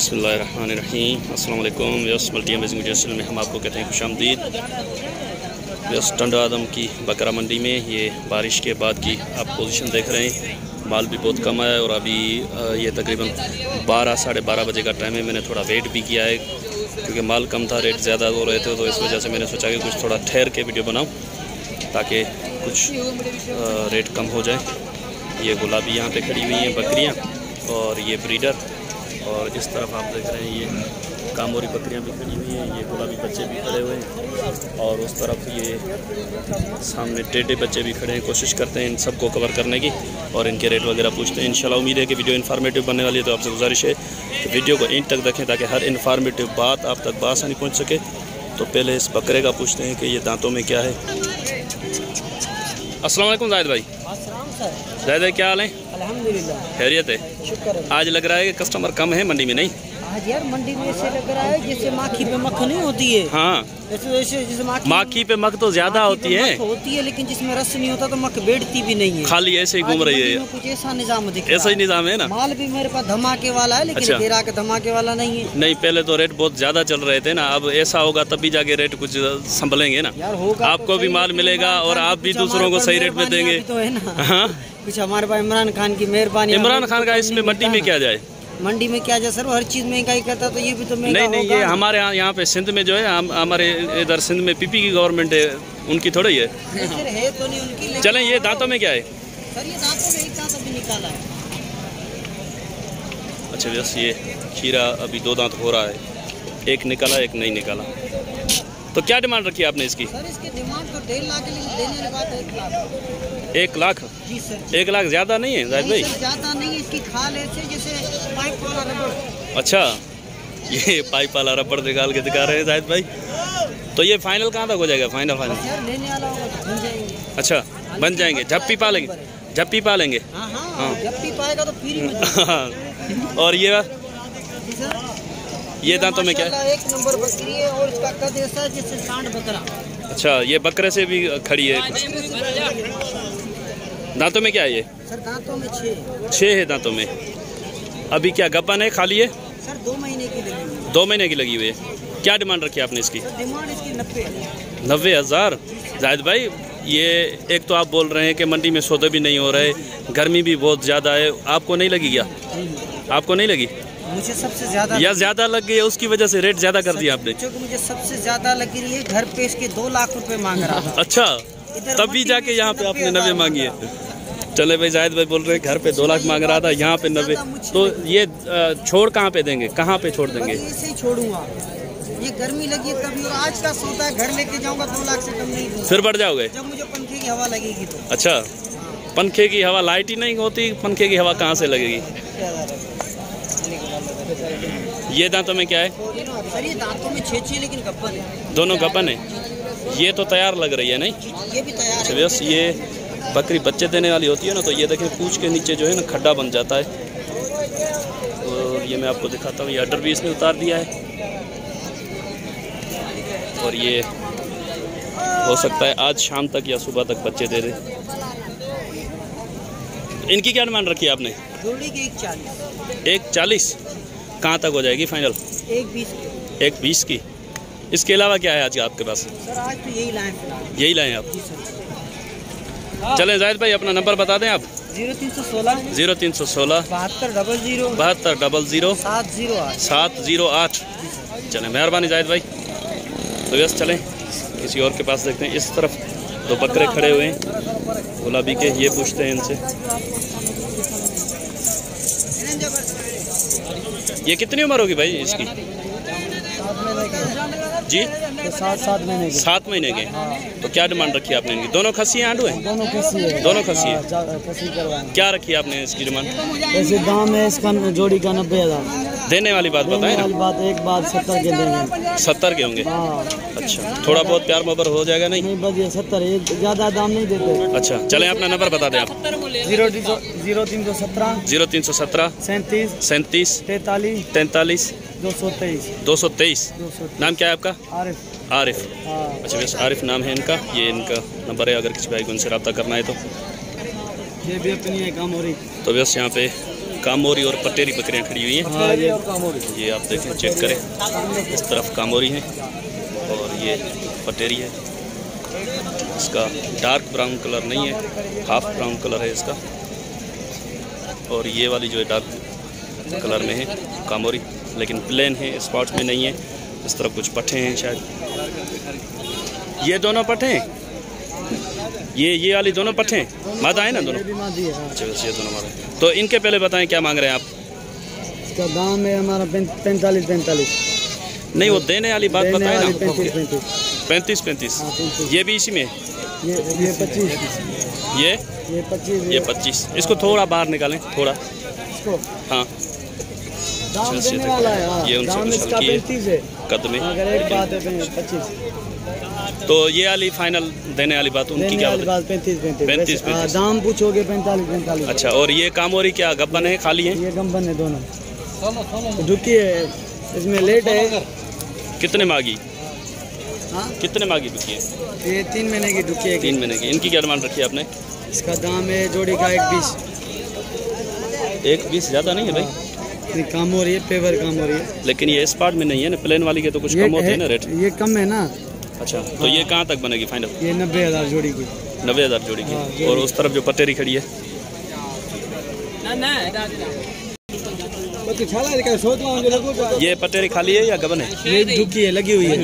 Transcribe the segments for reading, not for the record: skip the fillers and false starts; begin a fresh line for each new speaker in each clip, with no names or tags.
बिस्मिल्लाहिर्रहमानिर्रहीम। अस्सलाम वालेकुम। व्यस्त मल्टी अमेजिंग वीडियो में हम आपको कहते हैं खुशामदीद। व्यस्त टंडा आदम की बकरा मंडी में ये बारिश के बाद की आप पोजीशन देख रहे हैं। माल भी बहुत कम आया है और अभी ये तकरीबन 12 साढ़े 12 बजे का टाइम है। मैंने थोड़ा वेट भी किया है क्योंकि माल कम था, रेट ज़्यादा हो रहे थे, तो इस वजह से मैंने सोचा कि कुछ थोड़ा ठहर के वीडियो बनाऊँ ताकि कुछ रेट कम हो जाए। ये गुलाबी यहाँ पे खड़ी हुई हैं बकरियाँ और ये ब्रीडर, और इस तरफ आप देख रहे हैं ये कामोरी बकरियां भी खड़ी हुई हैं, ये गुलाबी बच्चे भी खड़े हुए हैं और उस तरफ ये सामने टेढ़े बच्चे भी खड़े हैं। कोशिश करते हैं इन सबको कवर करने की और इनके रेट वगैरह पूछते हैं। इंशाल्लाह उम्मीद है कि वीडियो इन्फॉर्मेटिव बनने वाली है, तो आपसे गुजारिश है कि वीडियो को एंड तक देखें ताकि हर इन्फॉर्मेटिव बात आप तक बआसानी पहुँच सके। तो पहले इस बकरे का पूछते हैं कि ये दांतों में क्या है। अस्सलाम वालेकुम जाहिद भाई। जाहिद भाई क्या हाल है?
अल्हम्दुलिल्लाह
खैरियत है।
शुक्र है।
आज लग रहा है कि कस्टमर कम है मंडी में, नहीं?
आज यार मंडी में ऐसे लग रहा है जैसे माखी पे मक्ख नहीं होती है।
हाँ,
जैसे
माखी पे मक्ख तो ज्यादा होती है,
लेकिन जिसमें रस नहीं होता तो मक्ख बैठती भी नहीं है,
खाली ऐसे ही घूम रही है।
कुछ ऐसा निजाम दिख रहा है।
ऐसा ही निजाम है ना।
माल भी मेरे पास धमाके वाला है, लेकिन तेरा के धमाके वाला नहीं है।
नहीं, पहले तो रेट बहुत ज्यादा चल रहे थे ना, अब ऐसा होगा तभी जाके रेट कुछ संभलेंगे ना यार। होगा आपको भी माल मिलेगा और आप भी दूसरों को सही रेट में देंगे तो है ना। हाँ, कुछ हमारे पास इमरान खान की मेहरबानी। इमरान खान का इसमें मंडी में क्या जाए? मंडी में क्या जाए सर, हर चीज महंगाई करता तो ये भी तो महंगा नहीं। ये हमारे यहाँ पे सिंध में जो है, हमारे इधर सिंध में पीपी की गवर्नमेंट है, उनकी थोड़ी है। है तो नहीं उनकी। चलें, ये दांतों में क्या है? सर ये दांतों में एक दांत अभी निकाला है। अच्छा, बस ये खीरा अभी 2 दांत हो रहा है, एक निकाला एक नहीं निकाला। तो क्या डिमांड रखी है आपने इसकी? सर इसकी डिमांड तो 1.5 लाख है, लेकिन देने वाली बात है 1 लाख। 1 लाख? जी सर। 1 लाख ज्यादा नहीं है जाहिद भाई? ज्यादा नहीं, इसकी खाल ऐसे जैसे पाइप वाला रबड़। अच्छा, ये पाइप वाला रबड़ निकाल के दिखा रहे हैं जाहिद भाई। तो ये फाइनल कहाँ तक हो जाएगा? फाइनल लेने वाला होगा तो बन जाएंगे। अच्छा, बन जाएंगे। झप्पी पालेंगे? झप्पी पालेंगे। हाँ, झप्पी पाएगा तो फ्री में। और ये दांतों में क्या है? 1 नंबर बकरी है और इसका कद ऐसा जैसे सांड बकरा। अच्छा, ये बकरे से भी खड़ी है कुछ। दांतों में क्या है ये? सर दांतों में 6 है दांतों में। अभी क्या गप्पन है, खाली है? सर 2 महीने की लगी हुई है। 2 महीने की लगी हुई है। क्या डिमांड रखी है आपने इसकी? डिमांड इसकी 90,000। जाहिद भाई, ये एक तो आप बोल रहे हैं कि मंडी में सौदे भी नहीं हो रहे, गर्मी भी बहुत ज़्यादा है, आपको नहीं लगी क्या? आपको नहीं लगी? मुझे सबसे ज्यादा या ज्यादा लग गई है, उसकी वजह से रेट ज्यादा कर दिया आपने? मुझे सबसे ज्यादा लग रही है, घर पे इसके 2 लाख रुपए मांग रहा था। अच्छा, तभी जाके यहाँ पे आपने 90 मांगी है। चले भाई, जाहिद भाई बोल रहे हैं घर पे 2 लाख मांग रहा था, यहाँ पे 90। तो ये छोड़ कहाँ पे देंगे, कहाँ पे छोड़ देंगे? ऐसे ही छोड़ूंगा, ये गर्मी लगी तभी, और आज का सौदा है, घर लेके जाऊंगा 2 लाख से कम नहीं दूंगा। फिर बढ़ जाओगे जब मुझे पंखे की हवा लगेगी तो। अच्छा, पंखे की हवा, लाइट ही नहीं होती, पंखे की हवा कहाँ से लगेगी? ये दांतों में क्या है? सर ये दांतों में 6 लेकिन गप्पन है। दोनों गप्पन है। ये तो तैयार लग रही है, नहीं? ये भी तैयार है। बस ये बकरी बच्चे देने वाली होती है ना, तो ये देखें पूंछ के नीचे जो है ना खड्डा बन जाता है। और ये मैं आपको दिखाता हूँ, ये अडर भी इसने उतार दिया है और ये हो सकता है आज शाम तक या सुबह तक बच्चे दे दे। इनकी क्या डिमांड रखी है आपने? जोड़ी की 140। कहाँ तक हो जाएगी फाइनल? 120 की। इसके अलावा क्या है आज आपके पास? सर आज तो यही लाएं आप। चलें जाहिद भाई, अपना नंबर बता दें आप। 0316 7200 708। चलें, मेहरबानी जाहिद भाई। तो बस चलें किसी और के पास देखते हैं। इस तरफ 2 बकरे खड़े हुए हैं गुलाबी के, ये पूछते हैं इनसे। ये कितनी उम्र होगी भाई इसकी? जी 7 महीने के। तो क्या डिमांड रखी है आपने इनकी? दोनों खस्सी हैं, आंडू हैं? दोनों खस्सी है। क्या रखी है आपने इसकी डिमांड?
ऐसे दाम है इसका जोड़ी का 90,000।
देने वाली बात बताएं ना।
एक बात 70 के देंगे। 70
के होंगे? अच्छा, थोड़ा बहुत प्यार मोहब्बत हो जाएगा? नहीं
बस ये 70, ज्यादा दाम नहीं देते।
अच्छा, चलें अपना नंबर बता दें आप। 0317 37 43 223। नाम क्या है आपका? आरिफ। अच्छा, बस आरिफ नाम है इनका। ये इनका नंबर है, अगर किसी भाई को उनसे रब्ता करना है तो।
ये भी अपनी है काम हो रही।
तो बस यहाँ पे कामोरी और पटेरी बकरियां खड़ी हुई हैं। ये आप देखें, चेक करें, इस तरफ कामोरी है और ये पटेरी है। इसका डार्क ब्राउन कलर नहीं है, हाफ ब्राउन कलर है इसका। और ये वाली जो है डार्क कलर में है कामोरी, लेकिन प्लेन है, स्पॉट में नहीं है। इस तरफ कुछ पट्ठे हैं शायद। ये दोनों पट्ठे हैं, ये वाली दोनों पट्ठे हैं, मादा है ना दोनों? अच्छा, बस ये दोनों मादा। तो इनके पहले बताएं क्या मांग रहे हैं आप?
इसका दाम है हमारा 45।
नहीं, वो देने वाली बात बताएं ना।
35।
35। ये भी इसी में है?
ये 25।
ये 25। इसको थोड़ा बाहर निकालें, थोड़ा। हाँ,
दाम देने वाला है।
ये उनसे कुछ हल्की है कद में।
अगर एक बात है 25।
तो ये वाली फाइनल देने वाली बात उनकी क्या बात? 35।
दाम पूछोगे 45।
अच्छा, और ये कामोरी क्या गब्बन है, खाली है?
ये गब्बन है दोनों। दुखी है, इसमें लेट है।
कितने मांगी?
हाँ,
कितने मांगी दुखी है?
ये 3 महीने की दुखी है।
3 महीने की। इनकी क्या डिमांड रखी है आपने?
इसका दाम है जोड़ी का 120।
120 ज़्यादा नहीं है भाई?
कम हो रही है, पेवर कम हो रही है।
लेकिन ये स्पॉट में नहीं है ना, प्लेन वाली के तो कुछ कम होते हैं ना रेट?
ये कम है ना।
अच्छा, तो ये कहाँ तक बनेगी फाइनल?
ये 90,000 जोड़ी की।
90,000 जोड़ी की। और उस तरफ जो पटेरी खड़ी है, ये पटेरी खाली है या गबन है?
ये दुखी है, लगी हुई है।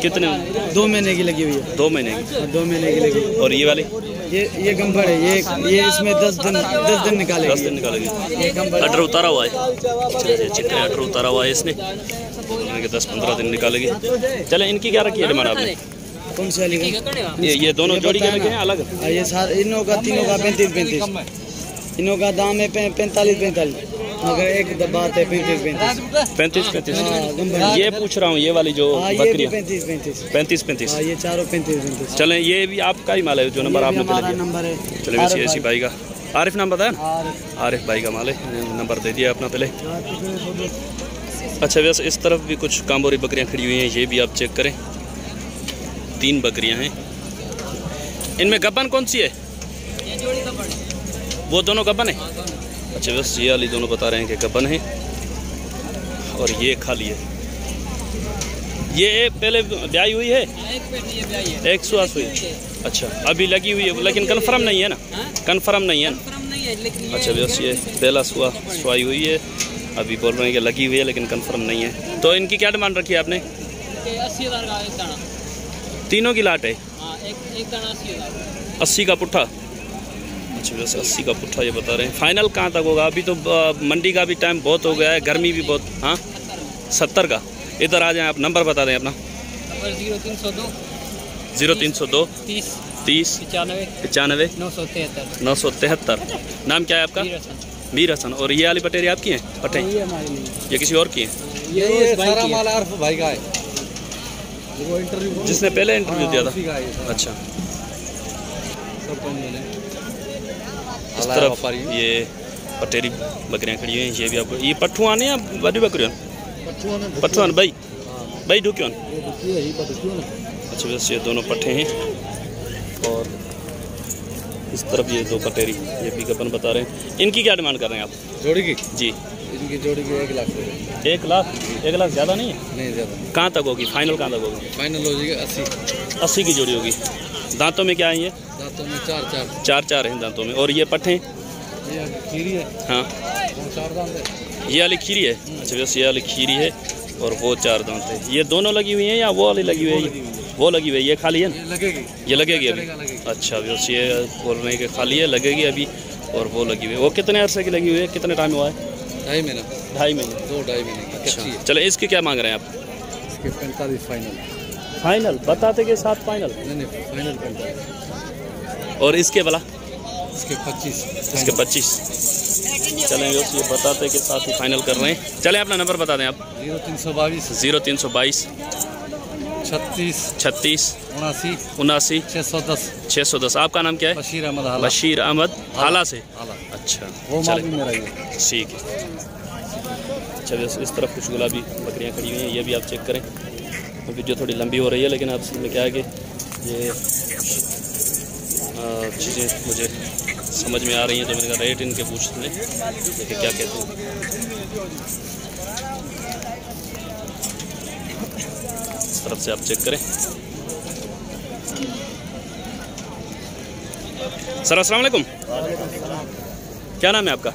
कितने?
2 महीने की लगी हुई है।
2 महीने की।
2 महीने की लगी।
और ये वाली?
ये गंभर है। ये इसमें 10 दिन निकालेगी।
10 दिन निकालेगी। अटर उतारा हुआ है, चिकन अटर उतारा हुआ है इसने। 10-15 दिन निकालेगी। चले, इनकी क्या रखी है डिमांड आपने?
कौन सी वाली?
ये दोनों जोड़ी के लगे हैं अलग?
ये सारे इनों का, तीनों का 35। इनों का दाम है 45। मगर एक बात है 35। ये पूछ रहा हूँ, ये वाली जो बकरी 35। ये चारों 35।
चलें, ये भी आपका ही माल है जो नंबर आपने पहले दिया?
नंबर है।
चले, वैसे ऐसी भाई का आरिफ नाम बताया ना? आरिफ भाई का माल है, नंबर दे दिया अपना पहले। अच्छा, वैसे इस तरफ भी कुछ कामोरी बकरियां खड़ी हुई हैं, ये भी आप चेक करें। 3 बकरियां हैं। इनमें गब्बन कौन सी है? वो दोनों गब्बन है। अच्छा, बस ये वाली दोनों बता रहे हैं कि गब्बन है और ये खाली है। ये पहले ब्याई हुई है? एक सुहा हुई। अच्छा, अभी लगी हुई है, लेकिन कंफर्म नहीं है ना? कंफर्म नहीं है ना? अच्छा, बस ये पहला सुहाई हुई है, अभी बोल रहे हैं कि लगी हुई है लेकिन कंफर्म नहीं है। तो इनकी क्या डिमांड रखी है आपने?
80,000 का एक दाना।
तीनों की लाट है?
एक दाना 80,000।
80 का पुट्ठा? अच्छा, वैसे 80 का पुट्ठा ये बता रहे हैं। फाइनल कहाँ तक होगा? अभी तो मंडी का भी टाइम बहुत हो गया है, गर्मी भी बहुत। हाँ, 70 का। इधर आ जाएं आप, नंबर बता दें अपना। 0302 30 95 973। नाम क्या है आपका? मीर हसन। और ये वाली पटेरी आपकी हैं? पट्टे ये किसी और की हैं?
ये सारा माल आरिफ भाई का है,
जिसने पहले इंटरव्यू दिया था। अच्छा, इस तरफ ये पटेरी बकरियां खड़ी हुई हैं। ये भी आपको, ये पट्ठुआन है या बड़ी बकरियां? पट्ठुआन भाई ढुकियान। अच्छा, बस ये दोनों पट्ठे हैं। और इस तरफ ये 2 पटेरी, ये भी गब्बन बता रहे हैं। इनकी क्या डिमांड कर रहे हैं आप?
जोड़ी की?
जी,
इनकी जोड़ी की 1 लाख।
1 लाख? 1 लाख ज़्यादा नहीं है?
नहीं ज़्यादा।
कहाँ तक होगी फाइनल? कहाँ तक होगी
फाइनल? हो जाएगी
80 की जोड़ी होगी। दांतों में क्या है ये?
दांतों में 4
हैं दांतों में। और ये पट्ठे?
ये खीरी है।
हाँ,
4 दांत है।
ये वाली खीरी है? अच्छा, बस ये वाली खीरी है और वो 4 दांत है। ये दोनों लगी हुई हैं या वो वाली लगी हुई है? वो लगी हुई है। ये खाली है ना? ये लगेगी अभी? अच्छा, बस ये बोल रहे हैं कि खाली है, लगेगी अभी। और वो लगी हुई है, वो कितने अरसे की लगी हुई है? कितने टाइम हुआ है?
2.5 महीना।
2.5 महीने?
2-2.5 महीने।
अच्छा, चले, इसके क्या मांग रहे हैं आप?
इसके 45 फाइनल।
फाइनल बताते के साथ फाइनल?
नहीं, फाइनल 45।
और इसके भला?
इसके 25।
इसके 25। चलें, ये बताते के साथ ही फाइनल कर रहे हैं। चलें, अपना नंबर बता दें आप। 0322 36 79 610। आपका नाम क्या है? बशीर अहमद हाला से? अच्छा,
वो माल भी मेरा ही है।
ठीक है। अच्छा, इस तरफ कुछ गुलाबी बकरियां खड़ी हुई हैं, ये भी आप चेक करें। वीडियो थोड़ी लंबी हो रही है, लेकिन आप में क्या है कि ये चीज़ें मुझे समझ में आ रही हैं, तो मैंने कहा रेट इनके पूछ लें देखिए क्या कहते हैं। इस तरफ से आप चेक करें। सर अस्सलाम वालेकुम, क्या नाम है आपका?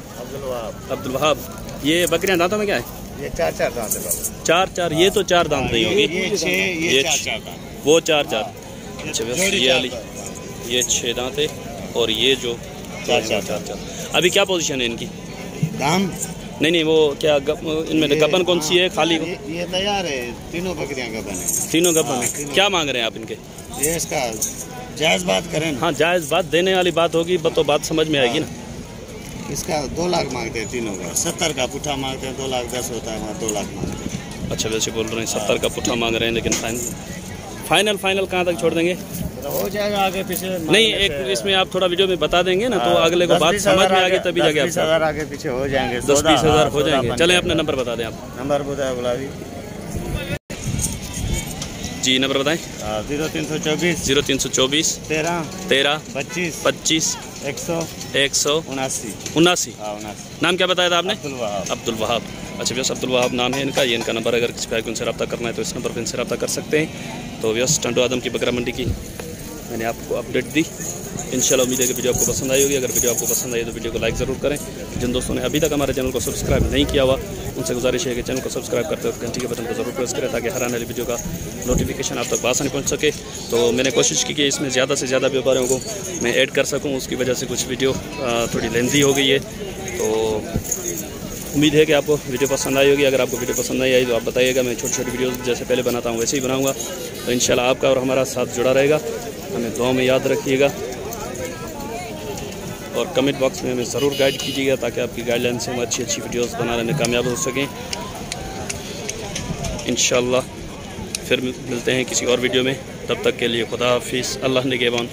अब्दुल वहाब। ये बकरियां दांतों में क्या है?
ये 4 दांत है।
4, ये तो 4 दांत नहीं होगी,
ये 6, ये 4 दांत।
वो 4। अच्छा बस ये वाली ये 6 दांत है और ये जो 4। अभी क्या पोजीशन है इनकी?
दाम
नहीं वो क्या इनमें गबन कौन सी है? खाली
ये तैयार है, तीनों बकरियां गबन है।
तीनों गबन है। क्या मांग रहे हैं आप इनके?
ये इसका जायज़ बात करें ना?
हाँ जायज़ बात, देने वाली बात होगी तो बात समझ में आएगी ना।
इसका 2 लाख मांगते हैं तीनों का। 70 का पुट्ठा मांगते हैं, 2,10,000 होता है, वहाँ 2 लाख मांगते हैं।
अच्छा वैसे बोल रहे हैं 70 का पुट्ठा मांग रहे हैं, लेकिन फाइनल कहाँ तक छोड़ देंगे?
हो जाएगा आगे पीछे।
नहीं एक इसमें आप थोड़ा वीडियो में बता देंगे ना, तो अगले को बात समझ में आ गई तभी जाके
10-20 आगे पीछे हो जाएंगे।
10-20 हज़ार हो जाएंगे। चलें अपना नंबर बता दें आप।
नंबर बताया गुलाबी
जी, नंबर बताएं।
0324
0324 13 25 179। नाम क्या बताया था आपने? अब्दुल वहाब। अच्छा व्यस अब्दुल वहाब नाम है इनका। ये इनका नंबर, अगर किसी भाई को उनसे रब्ता करना है तो इस नंबर पर इनसे रब्ता कर सकते हैं। तो व्यस टंडो आदम की बकरा मंडी की मैंने आपको अपडेट दी। इंशाल्लाह उम्मीद है कि वीडियो आपको पसंद आई होगी। अगर वीडियो आपको पसंद आई तो वीडियो को लाइक ज़रूर करें। जिन दोस्तों ने अभी तक हमारे चैनल को सब्सक्राइब नहीं किया हुआ उनसे गुजारिश है कि चैनल को सब्सक्राइब करते वक्त घंटी के बटन को ज़रूर प्रेस करें, ताकि हर आने वाली वीडियो का नोटिफिकेशन आप तक आसानी पहुँच सके। तो मैंने कोशिश की कि इसमें ज़्यादा से ज़्यादा व्यापारियों को मैं ऐड कर सकूँ, उसकी वजह से कुछ वीडियो थोड़ी लेंथी हो गई है। तो उम्मीद है कि आपको वीडियो पसंद आई होगी। अगर आपको वीडियो पसंद नहीं आई तो आप बताइएगा, मैं छोटी वीडियोस जैसे पहले बनाता हूँ वैसे ही बनाऊँगा। तो इंशाल्लाह आपका और हमारा साथ जुड़ा रहेगा। हमें दुआ में याद रखिएगा और कमेंट बॉक्स में हमें ज़रूर गाइड कीजिएगा, ताकि आपकी गाइडलाइन से हम अच्छी वीडियोस बनाने में कामयाब हो सकें। इंशाल्लाह फिर मिलते हैं किसी और वीडियो में। तब तक के लिए खुदा हाफिज़। अल्लाह निगहबान।